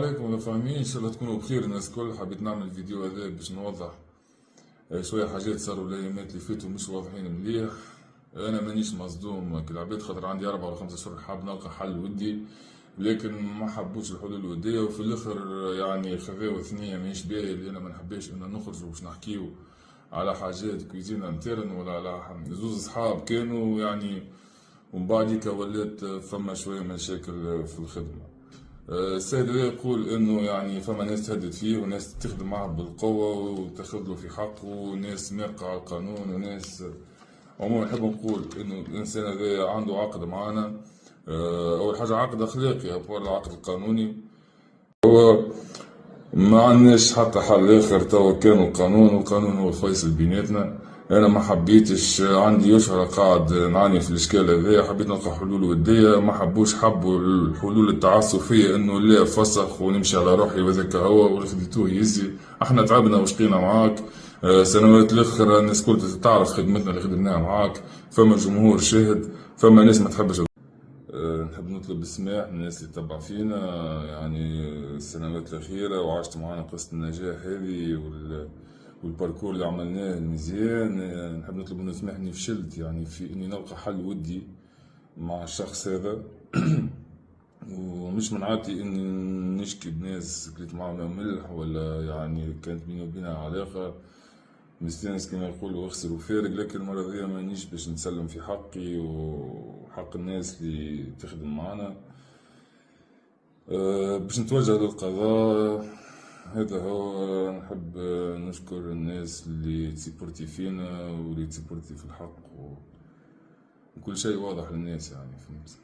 عليكم يا فاهمين، ان شاء الله تكونوا بخير الناس الكل. حبيت نعمل الفيديو هذا باش نوضح شويه حاجات صاروا الايامات اللي فاتوا مش واضحين مليح. انا مانيش مصدوم كالعباد، خاطر عندي 4 ولا 5 شهور حاب نلقى حل ودي، لكن ما حبوش الحلول الوديه، وفي الاخر يعني خذاو ثنيه ماهيش باهيه اللي انا ما نحبش ان نخرجوا باش نحكيو على حاجات كويزينا انترن ولا على زوز اصحاب كانوا يعني، ومن بعديك ولات فما شويه مشاكل في الخدمه. السيد هذا يقول انه يعني فما ناس تهدد فيه وناس تخدم معه بالقوة وتاخذ له في حقه وناس مارقة على القانون وناس. عموما نحب نقول انه الانسان هذا عنده عقد معنا. اول حاجة عقد اخلاقي ابوار العقد القانوني. هو ما عندناش حتى حل اخر، توا كان القانون والقانون هو الفيصل بيناتنا. انا ما حبيتش عندي يشهر قاعد نعاني في الاشكال هذا، حبيت نلقى حلول وديه، ما حبوش حبوا الحلول التعسفيه انه لا فسخ ونمشي على روحي وذاك هو وخديتوه يزي. احنا تعبنا وشقينا معاك سنوات الاخر، الناس كل تعرف خدمتنا اللي خدمناها معاك، فما جمهور شاهد، فما ناس ما تحبش. نحب نطلب السماح من الناس اللي تبع فينا يعني السنوات الأخيرة وعشت معانا قصة النجاح هذه والباركور اللي عملناه المزيان. نحب نطلب منه السماح إني فشلت يعني في إني نلقى حل ودي مع الشخص هذا. ومش من عادتي إني نشكي بناس كليت معاهم ملح ولا يعني كانت بيني وبينها علاقة مستانس كما يقولوا اخسر وفارق، لكن المرة ذي مانيش باش نسلم في حقي وحق الناس اللي تخدم معنا. باش نتوجه للقضاء. هذا هو. نحب نشكر الناس اللي تسيبورتي فينا واللي تسيبورتي في الحق وكل شيء واضح للناس يعني، فهمت.